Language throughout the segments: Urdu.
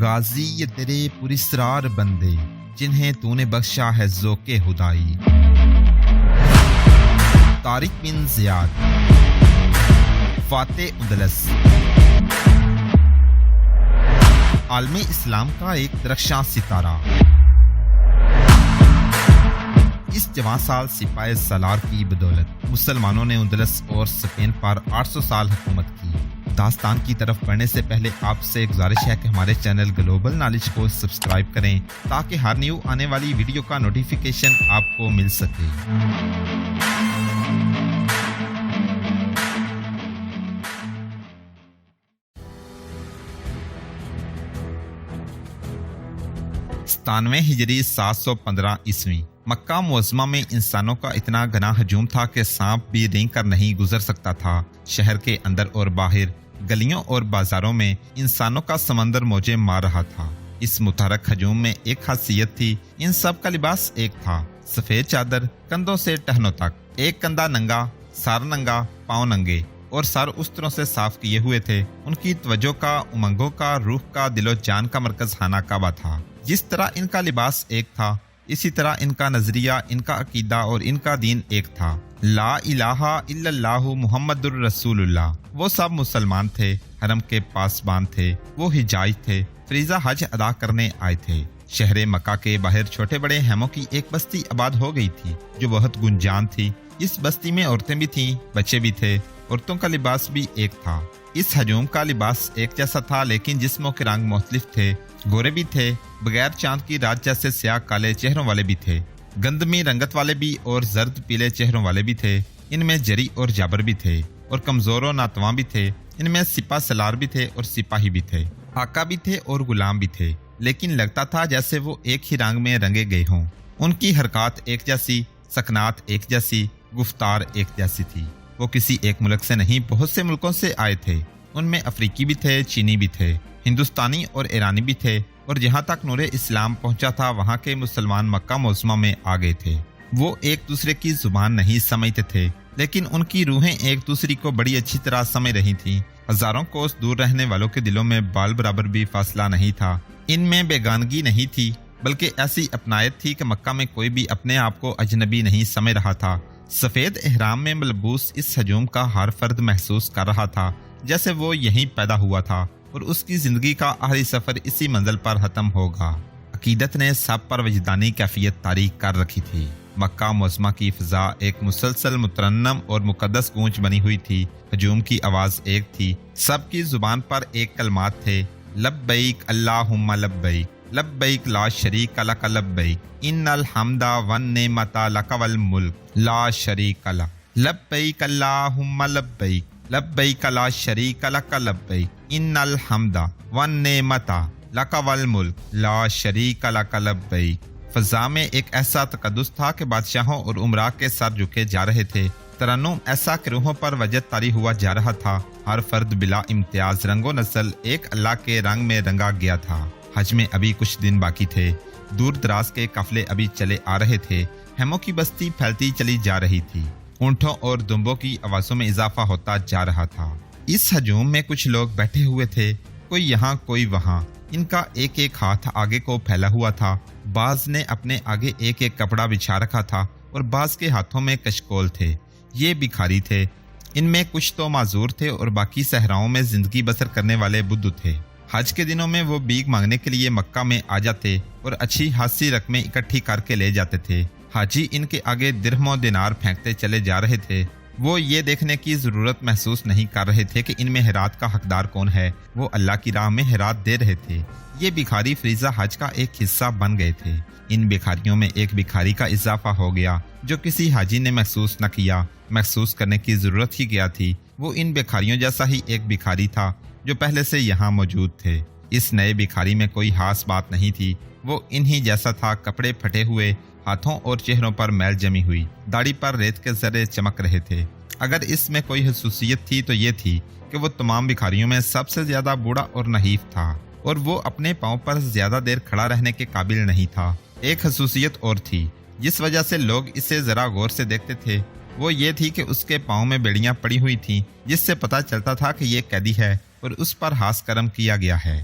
غازی یہ تیرے پراسرار بندے جنہیں تو نے بخشا ہے ذوق خدائی۔ طارق بن زیاد، فاتح اندلس، عالم اسلام کا ایک درخشاں ستارہ۔ اس جوان سال سپاہ سالار کی بدولت مسلمانوں نے اندلس اور اسپین پر 800 سال حکومت کی۔ داستان کی طرف بڑھنے سے پہلے آپ سے گزارش ہے کہ ہمارے چینل گلوبل نالج کو سبسکرائب کریں تاکہ ہر نیو آنے والی ویڈیو کا نوٹیفیکیشن آپ کو مل سکے۔ ستانوے ہجری 715 عیسوی مکہ معظمہ میں انسانوں کا اتنا گھنا ہجوم تھا کہ سانپ بھی رینگ کر نہیں گزر سکتا تھا۔ شہر کے اندر اور باہر، گلیوں اور بازاروں میں انسانوں کا سمندر موجیں مار رہا تھا۔ اس متحرک ہجوم میں ایک خاصیت تھی، ان سب کا لباس ایک تھا، سفید چادر کندھوں سے ٹہنوں تک، ایک کندھا ننگا، سار ننگا، پاؤں ننگے، اور سر اس طرح سے صاف کیے ہوئے تھے۔ ان کی توجہ کا، امنگوں کا، روح کا، دل و جان کا مرکز خانہ کعبہ تھا۔ جس طرح ان کا لباس ایک تھا، اسی طرح ان کا نظریہ، ان کا عقیدہ اور ان کا دین ایک تھا۔ لا الہ الا اللہ محمد الرسول اللہ۔ وہ سب مسلمان تھے، حرم کے پاسبان تھے، وہ حجاج تھے، فریضہ حج ادا کرنے آئے تھے۔ شہر مکہ کے باہر چھوٹے بڑے ہیموں کی ایک بستی آباد ہو گئی تھی جو بہت گنجان تھی۔ اس بستی میں عورتیں بھی تھیں، بچے بھی تھے، عورتوں کا لباس بھی ایک تھا۔ اس ہجوم کا لباس ایک جیسا تھا لیکن جسموں کے رنگ مختلف تھے۔ گورے بھی تھے، بغیر چاند کی رات جیسے سیاہ کالے چہروں والے بھی تھے، گندمی رنگت والے بھی اور زرد پیلے چہروں والے بھی تھے۔ ان میں جری اور جابر بھی تھے اور کمزور و ناتواں بھی تھے۔ ان میں سپاہ سالار بھی تھے اور سپاہی بھی تھے، آقا بھی تھے اور غلام بھی تھے، لیکن لگتا تھا جیسے وہ ایک ہی رنگ میں رنگے گئے ہوں۔ ان کی حرکات ایک جیسی، سکنات ایک جیسی، گفتار ایک جیسی تھی۔ وہ کسی ایک ملک سے نہیں، بہت سے ملکوں سے آئے تھے۔ ان میں افریقی بھی تھے، چینی بھی تھے، ہندوستانی اور ایرانی بھی تھے، اور جہاں تک نور اسلام پہنچا تھا وہاں کے مسلمان مکہ معظمہ میں آ گئے تھے۔ وہ ایک دوسرے کی زبان نہیں سمجھتے تھے لیکن ان کی روحیں ایک دوسری کو بڑی اچھی طرح سمجھ رہی تھیں۔ ہزاروں کوس دور رہنے والوں کے دلوں میں بال برابر بھی فاصلہ نہیں تھا۔ ان میں بیگانگی نہیں تھی بلکہ ایسی اپنائیت تھی کہ مکہ میں کوئی بھی اپنے آپ کو اجنبی نہیں سمجھ رہا تھا۔ سفید احرام میں ملبوس اس ہجوم کا ہر فرد محسوس کر رہا تھا جیسے وہ یہیں پیدا ہوا تھا اور اس کی زندگی کا آخری سفر اسی منزل پر ختم ہوگا۔ عقیدت نے سب پر وجدانی کیفیت طاری کر رکھی تھی۔ مکہ معظمہ کی فضا ایک مسلسل مترنم اور مقدس گونج بنی ہوئی تھی۔ ہجوم کی آواز ایک تھی، سب کی زبان پر ایک کلمات تھے، لبیک اللہم لبیک، لبیک لا شریک لک لبیک، ان الحمد والنعمت لک والملک لا شریک لک، لبیک اللہم لبیک، لبیک لا شریک لک لبیک، ان الحمد والنعمت لک والملک لا شریک لک لبیک۔ فضا میں ایک ایسا تقدس تھا کہ بادشاہوں اور امراء کے سر جھکے جا رہے تھے۔ ترنم ایسا کہ روحوں پر وجد طاری ہوا جا رہا تھا۔ ہر فرد بلا امتیاز رنگ و نسل ایک اللہ کے رنگ میں رنگا گیا تھا۔ حج میں ابھی کچھ دن باقی تھے، دور دراز کے قافلے ابھی چلے آ رہے تھے، ہیموں کی بستی پھیلتی چلی جا رہی تھی، اونٹوں اور دمبوں کی آوازوں میں اضافہ ہوتا جا رہا تھا۔ اس ہجوم میں کچھ لوگ بیٹھے ہوئے تھے، کوئی یہاں کوئی وہاں۔ ان کا ایک ایک ہاتھ آگے کو پھیلا ہوا تھا، بعض نے اپنے آگے ایک ایک کپڑا بچھا رکھا تھا اور بعض کے ہاتھوں میں کشکول تھے۔ یہ بھکاری تھے، ان میں کچھ تو معذور تھے اور باقی صحراؤں میں زندگی بسر کرنے والے بدھو تھے۔ حج کے دنوں میں وہ بھیک مانگنے کے لیے مکہ میں آ جاتے اور اچھی خاصی رقمیں اکٹھی کر کے لے جاتے تھے۔ حاجی ان کے آگے درہم و دینار پھینکتے چلے جا رہے تھے۔ وہ یہ دیکھنے کی ضرورت محسوس نہیں کر رہے تھے کہ ان میں ہیرات کا حقدار کون ہے، وہ اللہ کی راہ میں ہیرات دے رہے تھے۔ یہ بھکاری فریضہ حج کا ایک حصہ بن گئے تھے۔ ان بھکاریوں میں ایک بھکاری کا اضافہ ہو گیا جو کسی حاجی نے محسوس نہ کیا، محسوس کرنے کی ضرورت ہی کیا تھی۔ وہ ان بھکاریوں جیسا ہی ایک بھکاری تھا جو پہلے سے یہاں موجود تھے۔ اس نئے بھکاری میں کوئی خاص بات نہیں تھی، وہ انہی جیسا تھا، کپڑے پھٹے ہوئے، ہاتھوں اور چہروں پر میل جمی ہوئی، داڑھی پر ریت کے ذرے چمک رہے تھے۔ اگر اس میں کوئی خصوصیت تھی تو یہ تھی کہ وہ تمام بھکاریوں میں سب سے زیادہ بوڑھا اور نحیف تھا اور وہ اپنے پاؤں پر زیادہ دیر کھڑا رہنے کے قابل نہیں تھا۔ ایک خصوصیت اور تھی جس وجہ سے لوگ اسے ذرا غور سے دیکھتے تھے، وہ یہ تھی کہ اس کے پاؤں میں بیڑیاں پڑی ہوئی تھیں جس سے پتہ چلتا تھا کہ یہ قیدی ہے اور اس پر خاص کرم کیا گیا ہے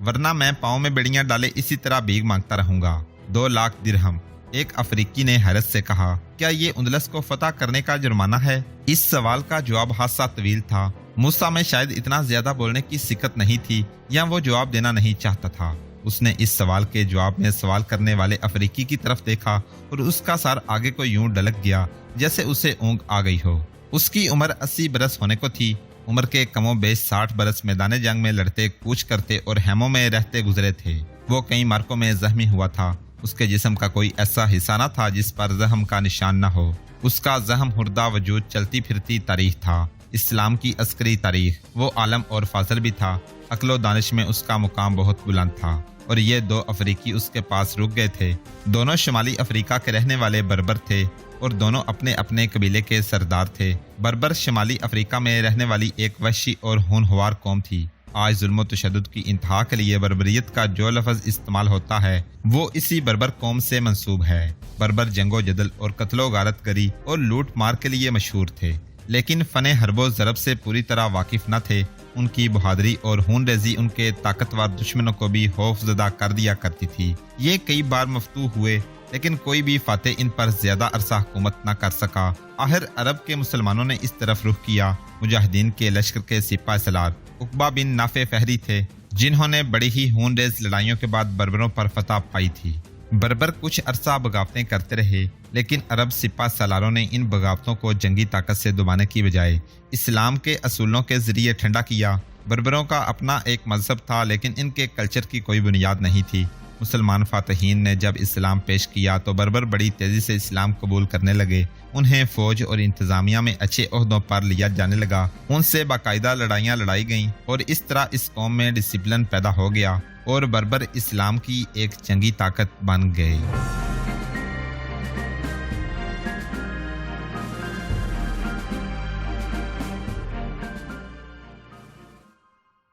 ورنہ میں پاؤں میں بیڑیاں ڈالے اسی طرح بھیک مانگتا رہوں گا۔ 2 لاکھ درہم۔ ایک افریقی نے حیرت سے کہا، کیا یہ اندلس کو فتح کرنے کا جرمانہ ہے؟ اس سوال کا جواب حادثہ طویل تھا۔ موسیٰ میں شاید اتنا زیادہ بولنے کی سکت نہیں تھی یا وہ جواب دینا نہیں چاہتا تھا۔ اس نے اس سوال کے جواب میں سوال کرنے والے افریقی کی طرف دیکھا اور اس کا سر آگے کو یوں ڈلک گیا جیسے اسے اونگ آ گئی ہو۔ اس کی عمر 80 برس ہونے کو تھی۔ عمر کے کم و بیش 60 برس میدان جنگ میں لڑتے، کوچ کرتے اور ہیموں میں رہتے گزرے تھے۔ وہ کئی مارکوں میں زخمی ہوا تھا۔ اس کے جسم کا کوئی ایسا حصہ نہ تھا جس پر زخم کا نشان نہ ہو۔ اس کا زخم خوردہ وجود چلتی پھرتی تاریخ تھا، اسلام کی عسکری تاریخ۔ وہ عالم اور فاضل بھی تھا۔ عقل و دانش میں اس کا مقام بہت بلند تھا اور یہ 2 افریقی اس کے پاس رک گئے تھے۔ دونوں شمالی افریقہ کے رہنے والے بربر تھے اور دونوں اپنے اپنے قبیلے کے سردار تھے۔ بربر شمالی افریقہ میں رہنے والی ایک وحشی اور ہونہار قوم تھی۔ آج ظلم و تشدد کی انتہا کے لیے بربریت کا جو لفظ استعمال ہوتا ہے وہ اسی بربر قوم سے منسوب ہے۔ بربر جنگ و جدل اور قتل و غارت گری اور لوٹ مار کے لیے مشہور تھے، لیکن فن حرب و ضرب سے پوری طرح واقف نہ تھے۔ ان کی بہادری اور خون ریزی ان کے طاقتور دشمنوں کو بھی خوف زدہ کر دیا کرتی تھی۔ یہ کئی بار مفتوح ہوئے لیکن کوئی بھی فاتح ان پر زیادہ عرصہ حکومت نہ کر سکا۔ آخر عرب کے مسلمانوں نے اس طرف رخ کیا۔ مجاہدین کے لشکر کے سپاہ سالار عقبہ بن نافع فہری تھے، جنہوں نے بڑی ہی خون ریز لڑائیوں کے بعد بربروں پر فتح پائی تھی۔ بربر کچھ عرصہ بغاوتیں کرتے رہے، لیکن عرب سپاہ سالاروں نے ان بغاوتوں کو جنگی طاقت سے دبانے کی بجائے اسلام کے اصولوں کے ذریعے ٹھنڈا کیا۔ بربروں کا اپنا ایک مذہب تھا لیکن ان کے کلچر کی کوئی بنیاد نہیں تھی۔ مسلمان فاتحین نے جب اسلام پیش کیا تو بربر بڑی تیزی سے اسلام قبول کرنے لگے۔ انہیں فوج اور انتظامیہ میں اچھے عہدوں پر لیا جانے لگا۔ ان سے باقاعدہ لڑائیاں لڑائی گئیں اور اس طرح اس قوم میں ڈسپلن پیدا ہو گیا اور بربر اسلام کی ایک جنگی طاقت بن گئے۔